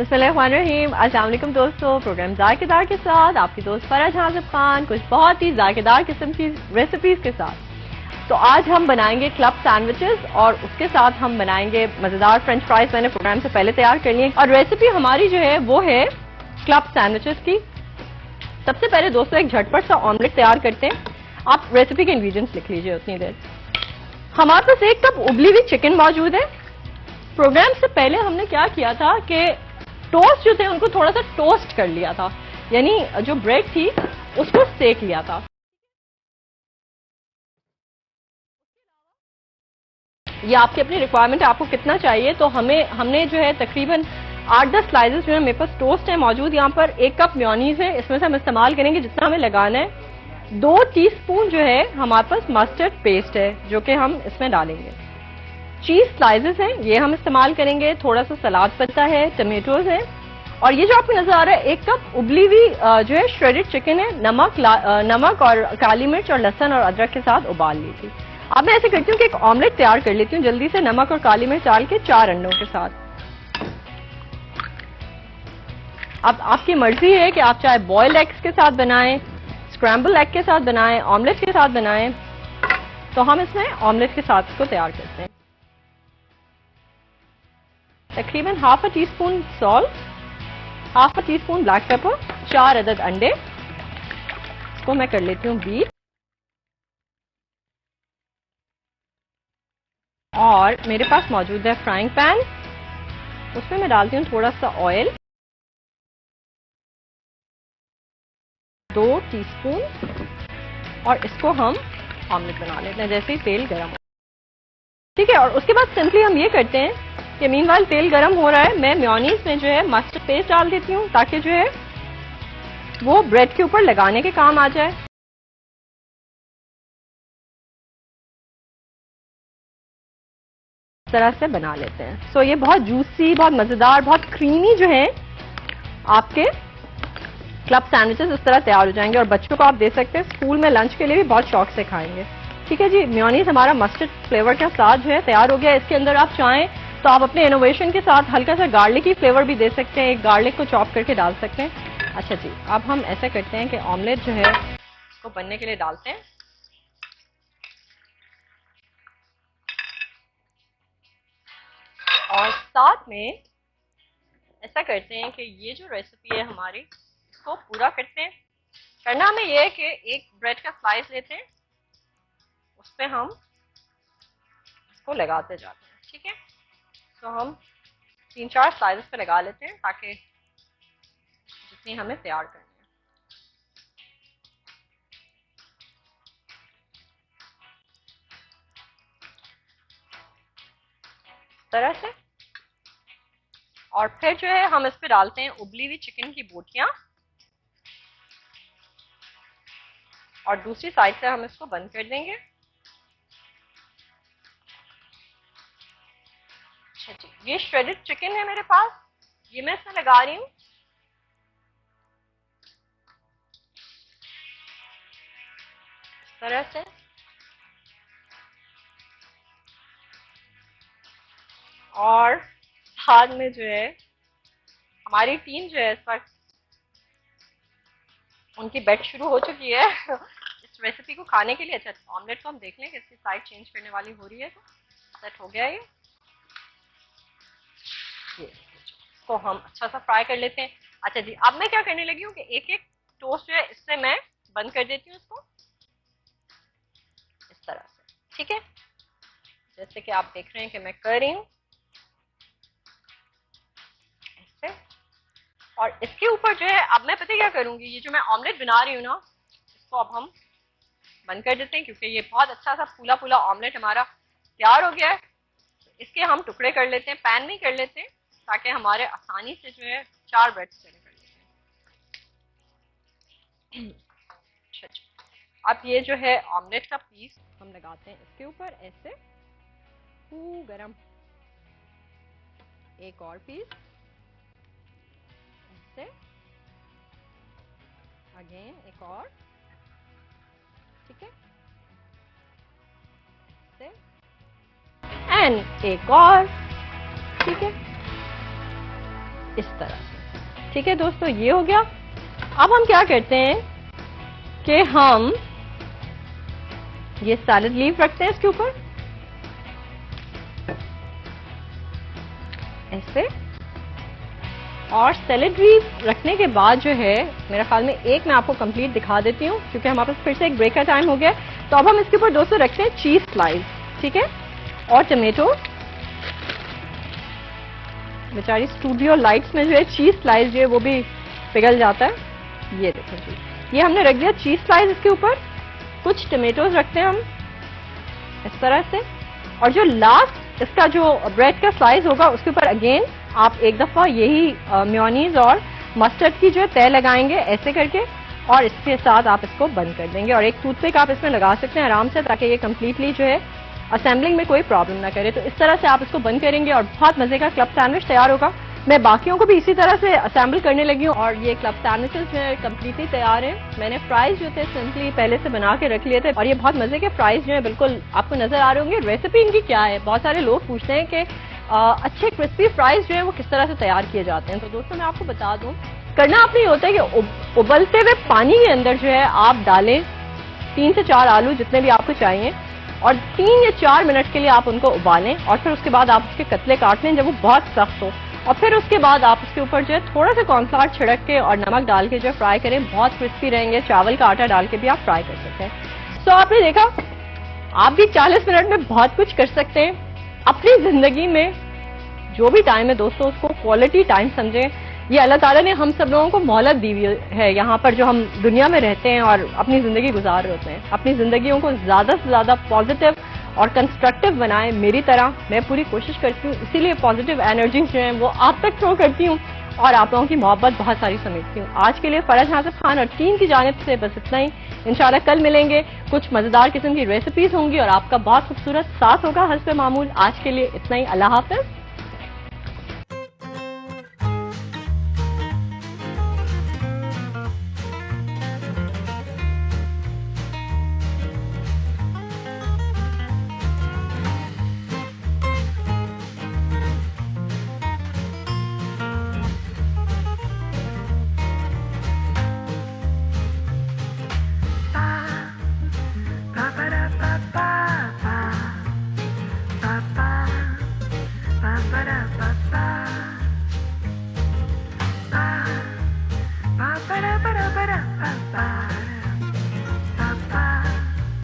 बिस्मिल्लाहिर्रहमानिर्रहीम। अस्सलाम वालेकुम दोस्तों, प्रोग्राम जायकेदार के साथ आपकी दोस्त फरज हाजिब खान कुछ बहुत ही जायकेदार किस्म की रेसिपीज के साथ। तो आज हम बनाएंगे क्लब सैंडविचेस और उसके साथ हम बनाएंगे मजेदार फ्रेंच फ्राइज। मैंने प्रोग्राम से पहले तैयार कर लिए और रेसिपी हमारी जो है वो है क्लब सैंडविचेस की। सबसे पहले दोस्तों एक झटपट सा ऑमलेट तैयार करते हैं। आप रेसिपी के इंग्रेडिएंट्स लिख लीजिए उतनी देर। हमारे पास 1 कप उबली हुई चिकन मौजूद है। प्रोग्राम से पहले हमने क्या किया था कि टोस्ट जो थे उनको थोड़ा सा टोस्ट कर लिया था, यानी जो ब्रेड थी उसको सेक लिया था। ये आपकी अपनी रिक्वायरमेंट है, आपको कितना चाहिए। तो हमने जो है तकरीबन 8-10 स्लाइसेस जो है मेरे पास टोस्ट है मौजूद। यहाँ पर 1 कप मेयोनीज है, इसमें से हम इस्तेमाल करेंगे जितना हमें लगाना है। 2 टीस्पून जो है हमारे पास मस्टर्ड पेस्ट है जो कि हम इसमें डालेंगे। चीज स्लाइसेस हैं, ये हम इस्तेमाल करेंगे। थोड़ा सा सलाद पत्ता है, टमेटोज है और ये जो आपको नजर आ रहा है 1 कप उबली हुई जो है श्रेडेड चिकन है। नमक और काली मिर्च और लहसुन और अदरक के साथ उबाल ली थी। अब मैं ऐसे करती हूँ कि एक ऑमलेट तैयार कर लेती हूँ जल्दी से, नमक और काली मिर्च डाल के 4 अंडों के साथ। अब आपकी मर्जी है कि आप चाहे बॉइल्ड एग्स के साथ बनाएं, स्क्रैम्बल एग के साथ बनाएं, ऑमलेट के साथ बनाएं। तो हम इसमें ऑमलेट के साथ इसको तैयार करते हैं। तकरीबन half a teaspoon salt, half a teaspoon black pepper, 4 अदद अंडे। इसको मैं कर लेती हूँ बीट। और मेरे पास मौजूद है फ्राइंग पैन, उसमें मैं डालती हूँ थोड़ा सा ऑयल, 2 टीस्पून, और इसको हम ऑमलेट बना लेते हैं जैसे ही तेल गर्म हो। ठीक है, और उसके बाद सिंपली हम ये करते हैं कि मीनवाइल तेल गर्म हो रहा है, मैं मेयोनीज में जो है मस्टर्ड पेस्ट डाल देती हूँ ताकि जो है वो ब्रेड के ऊपर लगाने के काम आ जाए। इस तरह से बना लेते हैं। सो ये बहुत जूसी, बहुत मजेदार, बहुत क्रीमी जो है आपके क्लब सैंडविचेस इस तरह तैयार हो जाएंगे और बच्चों को आप दे सकते हैं, स्कूल में लंच के लिए भी बहुत शौक से खाएंगे। ठीक है जी, मेयोनीज हमारा मस्टर्ड फ्लेवर के साथ जो है तैयार हो गया। इसके अंदर आप चाहें तो आप अपने इनोवेशन के साथ हल्का सा गार्लिक की फ्लेवर भी दे सकते हैं, एक गार्लिक को चॉप करके डाल सकते हैं। अच्छा जी, अब हम ऐसा करते हैं कि ऑमलेट जो है इसको बनने के लिए डालते हैं। और साथ में ऐसा करते हैं कि ये जो रेसिपी है हमारी इसको पूरा करते हैं। करना हमें यह है कि एक ब्रेड का स्लाइस लेते हैं, उस पर हम इसको लगाते जाते हैं। ठीक है, तो हम 3-4 स्लाइसेस पे लगा लेते हैं ताकि जितनी हमें तैयार करनी है। इस तरह से। और फिर जो है हम इस पे डालते हैं उबली हुई चिकन की बोटियां और दूसरी साइड से हम इसको बंद कर देंगे। अच्छा जी, ये श्रेडेड चिकन है मेरे पास, ये मैं इसमें लगा रही हूँ। इस तरह से। और साथ में जो है हमारी टीम जो है इस वक्त उनकी बेट शुरू हो चुकी है इस रेसिपी को खाने के लिए। अच्छा, ऑमलेट को हम देख लें कि इसकी साइड चेंज करने वाली हो रही है। तो सेट हो गया ये इसको हम अच्छा सा फ्राई कर लेते हैं। अच्छा जी, अब मैं क्या करने लगी हूँ कि एक एक टोस्ट जो है इससे मैं बंद कर देती हूँ इसको इस तरह से। ठीक है, जैसे कि आप देख रहे हैं कि मैं कर रही हूँ ऐसे। और इसके ऊपर जो है अब मैं पता क्या करूंगी, ये जो मैं ऑमलेट बना रही हूँ ना इसको अब हम बंद कर देते हैं क्योंकि ये बहुत अच्छा सा फूला फूला ऑमलेट हमारा तैयार हो गया है। इसके हम टुकड़े कर लेते हैं, पैन में कर लेते हैं ताकि हमारे आसानी से जो है 4 ब्रेड कर लेते हैं। अच्छा, अब ये जो है ऑमलेट का पीस हम लगाते हैं इसके ऊपर ऐसे गरम। एक और पीस ऐसे, अगेन एक और। ठीक है, ऐसे एंड एक और। ठीक है, इस तरह से। ठीक है दोस्तों, ये हो गया। अब हम क्या करते हैं कि हम ये सैलेड लीफ रखते हैं इसके ऊपर ऐसे, और सैलेड लीफ रखने के बाद जो है मेरे ख्याल में एक मैं आपको कंप्लीट दिखा देती हूँ क्योंकि हमारे पास फिर से एक ब्रेक का टाइम हो गया। तो अब हम इसके ऊपर दोस्तों रखते हैं चीज स्लाइस, ठीक है, और टमेटो। बेचारी स्टूडियो लाइट्स में जो है चीज स्लाइस जो है वो भी पिघल जाता है। ये देखो जी, ये हमने रख दिया चीज स्लाइस इसके ऊपर। कुछ टमेटोज रखते हैं हम इस तरह से, और जो लास्ट इसका जो ब्रेड का स्लाइस होगा उसके ऊपर अगेन आप एक दफा यही मेयोनीज और मस्टर्ड की जो है तय लगाएंगे ऐसे करके, और इसके साथ आप इसको बंद कर देंगे। और एक टूथपिक आप इसमें लगा सकते हैं आराम से, ताकि ये कंप्लीटली जो है असेंबलिंग में कोई प्रॉब्लम ना करे। तो इस तरह से आप इसको बंद करेंगे और बहुत मजे का क्लब सैंडविच तैयार होगा। मैं बाकियों को भी इसी तरह से असेंबल करने लगी हूँ, और ये क्लब सैंडविचेस जो है कंप्लीटली तैयार हैं। मैंने फ्राइज जो थे सिंपली पहले से बना के रख लिए थे, और ये बहुत मजे के फ्राइज जो है बिल्कुल आपको नजर आ रहे होंगे। रेसिपी इनकी क्या है, बहुत सारे लोग पूछते हैं कि अच्छे क्रिस्पी फ्राइज जो है वो किस तरह से तैयार किए जाते हैं। तो दोस्तों मैं आपको बता दूं, करना आपने ये होता है कि उबलते हुए पानी के अंदर जो है आप डालें 3 से 4 आलू जितने भी आपको चाहिए, और 3 या 4 मिनट के लिए आप उनको उबालें, और फिर उसके बाद आप उसके कतले काट लें जब वो बहुत सख्त हो, और फिर उसके बाद आप उसके ऊपर जो है थोड़ा सा कॉर्नफ्लावर छिड़क के और नमक डाल के जो है फ्राई करें। बहुत क्रिस्पी रहेंगे। चावल का आटा डाल के भी आप फ्राई कर सकते हैं। तो आपने देखा, आप भी 40 मिनट में बहुत कुछ कर सकते हैं। अपनी जिंदगी में जो भी टाइम है दोस्तों उसको क्वालिटी टाइम समझें। ये अल्लाह ताला ने हम सब लोगों को मोहलत दी हुई है यहाँ पर जो हम दुनिया में रहते हैं और अपनी जिंदगी गुजार रहे होते हैं। अपनी जिंदगियों को ज्यादा से ज्यादा पॉजिटिव और कंस्ट्रक्टिव बनाएं। मेरी तरह मैं पूरी कोशिश करती हूँ, इसीलिए पॉजिटिव एनर्जी जो है वो आप तक थ्रो करती हूँ और आप लोगों की मोहब्बत बहुत सारी समेटती हूँ। आज के लिए फरज हासिफ खान और टीम की जानिब से बस इतना ही। इंशाल्लाह कल मिलेंगे, कुछ मजेदार किस्म की रेसिपीज होंगी और आपका बहुत खूबसूरत साथ होगा हस्ब मामूल। आज के लिए इतना ही। अल्लाह हाफिज।